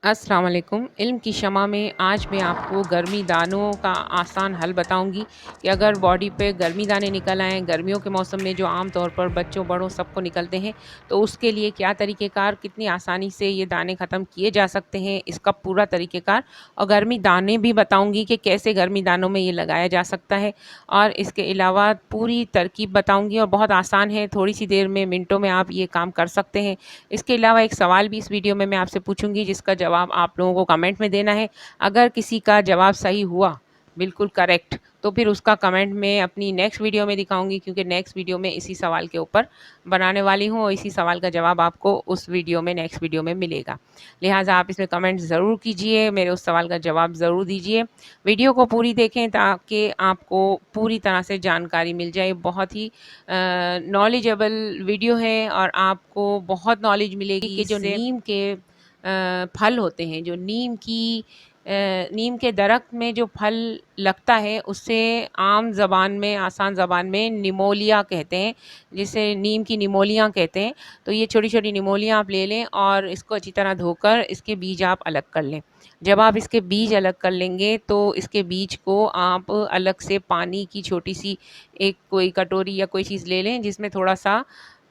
अस्सलाम वालेकुम। इल्म की शमा में आज मैं आपको गर्मी दानों का आसान हल बताऊंगी कि अगर बॉडी पे गर्मी दाने निकल आएँ, गर्मियों के मौसम में जो आम तौर पर बच्चों, बड़ों सबको निकलते हैं, तो उसके लिए क्या तरीक़ेकार कितनी आसानी से ये दाने ख़त्म किए जा सकते हैं, इसका पूरा तरीक़ेकार और गर्मी दाने भी बताऊँगी कि कैसे गर्मी दानों में ये लगाया जा सकता है और इसके अलावा पूरी तरकीब बताऊँगी और बहुत आसान है, थोड़ी-सी देर में, मिनटों में आप ये काम कर सकते हैं। इसके अलावा एक सवाल भी इस वीडियो में मैं आपसे पूछूंगी जिसका जवाब आप लोगों को कमेंट में देना है। अगर किसी का जवाब सही हुआ, बिल्कुल करेक्ट, तो फिर उसका कमेंट मैं अपनी नेक्स्ट वीडियो में दिखाऊंगी क्योंकि नेक्स्ट वीडियो में इसी सवाल के ऊपर बनाने वाली हूँ और इसी सवाल का जवाब आपको उस वीडियो में नेक्स्ट वीडियो में मिलेगा। लिहाजा आप इसमें कमेंट ज़रूर कीजिए, मेरे उस सवाल का जवाब ज़रूर दीजिए। वीडियो को पूरी देखें ताकि आपको पूरी तरह से जानकारी मिल जाए। बहुत ही नॉलेजेबल वीडियो है और आपको बहुत नॉलेज मिलेगी कि जो नीम के फल होते हैं, जो नीम के दरख्त में जो फल लगता है उससे आम ज़बान में, आसान ज़बान में निमोलिया कहते हैं, जिसे नीम की निमोलियाँ कहते हैं। तो ये छोटी-छोटी निमोलियाँ आप ले लें और इसको अच्छी तरह धोकर इसके बीज आप अलग कर लें। जब आप इसके बीज अलग कर लेंगे तो इसके बीज को आप अलग से पानी की छोटी-सी एक कोई कटोरी या कोई चीज़ ले लें जिसमें थोड़ा-सा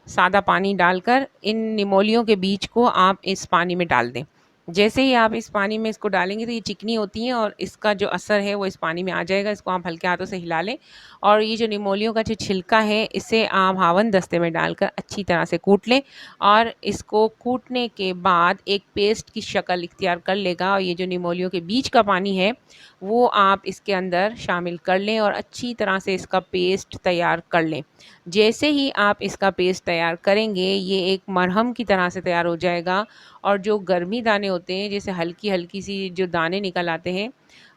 सादा पानी डालकर इन निमोलियों के बीज को आप इस पानी में डाल दें। जैसे ही आप इस पानी में इसको डालेंगे तो ये चिकनी होती हैं और इसका जो असर है वो इस पानी में आ जाएगा। इसको आप हल्के हाथों से हिला लें और ये जो निमोलियों का जो छिलका है इसे आप हावन दस्ते में डालकर अच्छी तरह से कूट लें और इसको कूटने के बाद एक पेस्ट की शक्ल इख्तियार कर लेगा और ये जो निमोलियों के बीज का पानी है वो आप इसके अंदर शामिल कर लें और अच्छी तरह से इसका पेस्ट तैयार कर लें। जैसे ही आप इसका पेस्ट तैयार करेंगे ये एक मरहम की तरह से तैयार हो जाएगा और जो गर्मी दाने होते हैं जैसे हल्की-हल्की सी जो दाने निकल आते हैं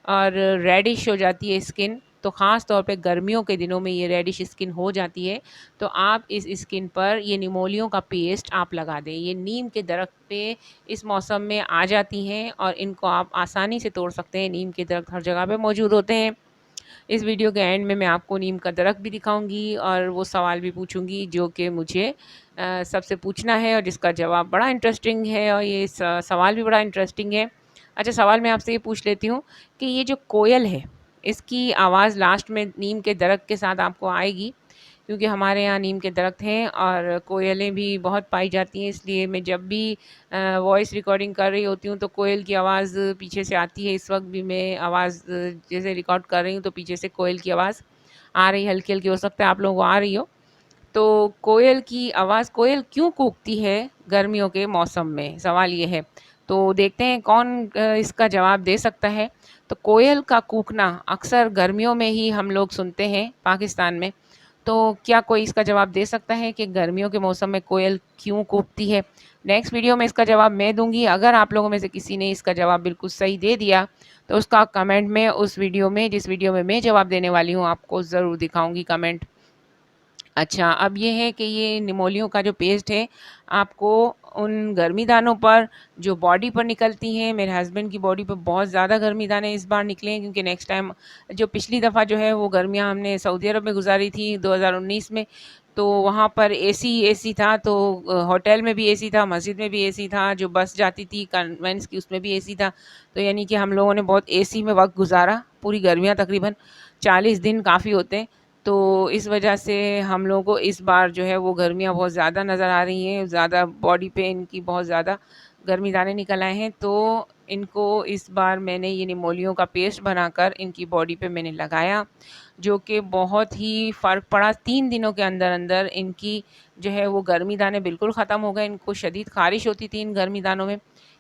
और रेडिश हो जाती है स्किन, तो ख़ास तौर पे गर्मियों के दिनों में ये रेडिश स्किन हो जाती है, तो आप इस स्किन पर ये निमोलियों का पेस्ट आप लगा दें। ये नीम के दरख्त पे इस मौसम में आ जाती हैं और इनको आप आसानी से तोड़ सकते हैं। नीम के दरख्त हर जगह पे मौजूद होते हैं। इस वीडियो के एंड में मैं आपको नीम का दरख्त भी दिखाऊंगी और वो सवाल भी पूछूंगी जो कि मुझे सबसे पूछना है और जिसका जवाब बड़ा इंटरेस्टिंग है और ये सवाल भी बड़ा इंटरेस्टिंग है। अच्छा, सवाल मैं आपसे ये पूछ लेती हूँ कि ये जो कोयल है इसकी आवाज़ लास्ट में नीम के दरख्त के साथ आपको आएगी क्योंकि हमारे यहाँ नीम के दरख्त हैं और कोयलें भी बहुत पाई जाती हैं, इसलिए मैं जब भी वॉइस रिकॉर्डिंग कर रही होती हूँ तो कोयल की आवाज़ पीछे से आती है। इस वक्त भी मैं आवाज़ जैसे रिकॉर्ड कर रही हूँ तो पीछे से कोयल की आवाज़ आ रही, हल्की-हल्की, हो सकता है आप लोगों को आ रही हो। तो कोयल की आवाज़, कोयल क्यों कूकती है गर्मियों के मौसम में? सवाल ये है। तो देखते हैं कौन इसका जवाब दे सकता है। तो कोयल का कूकना अक्सर गर्मियों में ही हम लोग सुनते हैं पाकिस्तान में। तो क्या कोई इसका जवाब दे सकता है कि गर्मियों के मौसम में कोयल क्यों कूकती है? नेक्स्ट वीडियो में इसका जवाब मैं दूँगी। अगर आप लोगों में से किसी ने इसका जवाब बिल्कुल सही दे दिया, तो उसका कमेंट में उस वीडियो में, जिस वीडियो में मैं जवाब देने वाली हूँ, आपको ज़रूर दिखाऊँगी कमेंट। अच्छा, अब ये है कि ये निमोलियों का जो पेस्ट है, आपको उन गर्मी दानों पर जो बॉडी पर निकलती हैं, मेरे हस्बैंड की बॉडी पे बहुत ज़्यादा गर्मी दाने इस बार निकले हैं क्योंकि नेक्स्ट टाइम जो पिछली दफ़ा जो है वो गर्मियाँ हमने सऊदी अरब में गुज़ारी थी 2019 में, तो वहाँ पर एसी था, तो होटल में भी एसी था, मस्जिद में भी एसी था, जो बस जाती थी कन्वेंस की उसमें भी एसी था। तो यानी कि हम लोगों ने बहुत एसी में वक़्त गुज़ारा, पूरी गर्मियाँ तकरीबन 40 दिन काफ़ी होते हैं। तो इस वजह से हम लोगों को इस बार जो है वो गर्मियाँ बहुत ज़्यादा नज़र आ रही हैं, ज़्यादा बॉडी पे इनकी बहुत ज़्यादा गर्मी दाने निकल आए हैं। तो इनको इस बार मैंने ये निमोलियों का पेस्ट बनाकर इनकी बॉडी पे मैंने लगाया, जो कि बहुत ही फ़र्क पड़ा। 3 दिनों के अंदर-अंदर इनकी जो है वो गर्मी दाने बिल्कुल ख़त्म हो गए। इनको शदीद ख़ारिश होती थी इन गर्मी दानों में।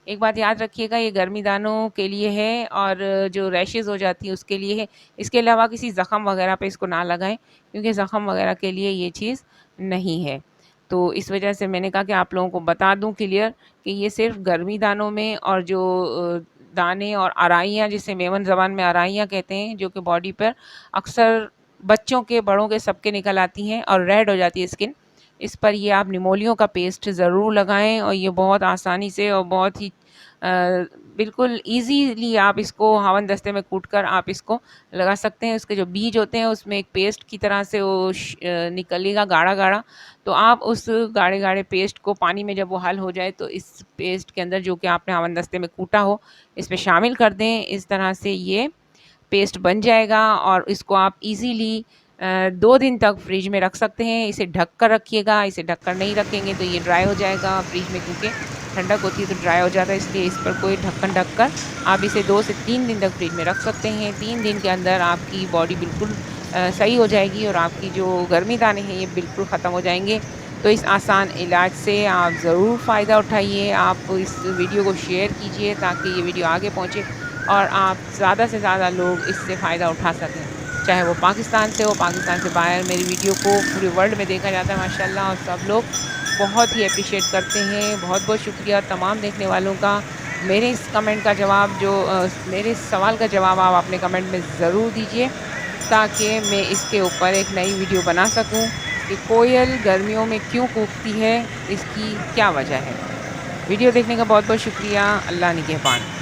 एक बात याद रखिएगा, ये गर्मी दानों के लिए है और जो रैशेज़ हो जाती है उसके लिए है। इसके अलावा किसी ज़ख़म वग़ैरह पे इसको ना लगाएँ क्योंकि ज़ख़म वग़ैरह के लिए ये चीज़ नहीं है। तो इस वजह से मैंने कहा कि आप लोगों को बता दूँ क्लियर कि ये सिर्फ़ गर्मी दानों में और जो दाने और अराइयाँ, जिसे मेमन ज़बान में अराइयाँ कहते हैं, जो कि बॉडी पर अक्सर बच्चों के, बड़ों के, सबके निकल आती हैं और रेड हो जाती है स्किन। इस पर ये आप निमोलियों का पेस्ट ज़रूर लगाएँ और ये बहुत आसानी से और बहुत ही बिल्कुल ईज़िली आप इसको हवन दस्ते में कूटकर आप इसको लगा सकते हैं। उसके जो बीज होते हैं उसमें एक पेस्ट की तरह से वो निकलेगा गाढ़ा-गाढ़ा, तो आप उस गाढ़े-गाढ़े पेस्ट को पानी में जब वो हल हो जाए तो इस पेस्ट के अंदर जो कि आपने हवन दस्ते में कूटा हो, इसमें शामिल कर दें। इस तरह से ये पेस्ट बन जाएगा और इसको आप इज़िली 2 दिन तक फ्रिज में रख सकते हैं। इसे ढक कर रखिएगा, इसे ढक कर नहीं रखेंगे तो ये ड्राई हो जाएगा फ्रिज में, क्योंकि ठंडक होती है तो ड्राई हो जाता है, इसलिए इस पर कोई ढक्कन ढक कर आप इसे 2 से 3 दिन तक फ्रिज में रख सकते हैं। 3 दिन के अंदर आपकी बॉडी बिल्कुल सही हो जाएगी और आपकी जो गर्मी दाने हैं ये बिल्कुल ख़त्म हो जाएँगे। तो इस आसान इलाज से आप ज़रूर फ़ायदा उठाइए। आप इस वीडियो को शेयर कीजिए ताकि ये वीडियो आगे पहुँचे और आप ज़्यादा से ज़्यादा लोग इससे फ़ायदा उठा सकें। चाहे वो पाकिस्तान से हो, पाकिस्तान से बाहर मेरी वीडियो को पूरे वर्ल्ड में देखा जाता है माशाल्लाह, और सब लोग बहुत ही एप्रिशिएट करते हैं। बहुत-बहुत शुक्रिया तमाम देखने वालों का। मेरे इस कमेंट का जवाब मेरे इस सवाल का जवाब आप अपने कमेंट में ज़रूर दीजिए, ताकि मैं इसके ऊपर एक नई वीडियो बना सकूँ कि कोयल गर्मियों में क्यों कूकती है, इसकी क्या वजह है। वीडियो देखने का बहुत-बहुत शुक्रिया। अल्लाह निगहबान।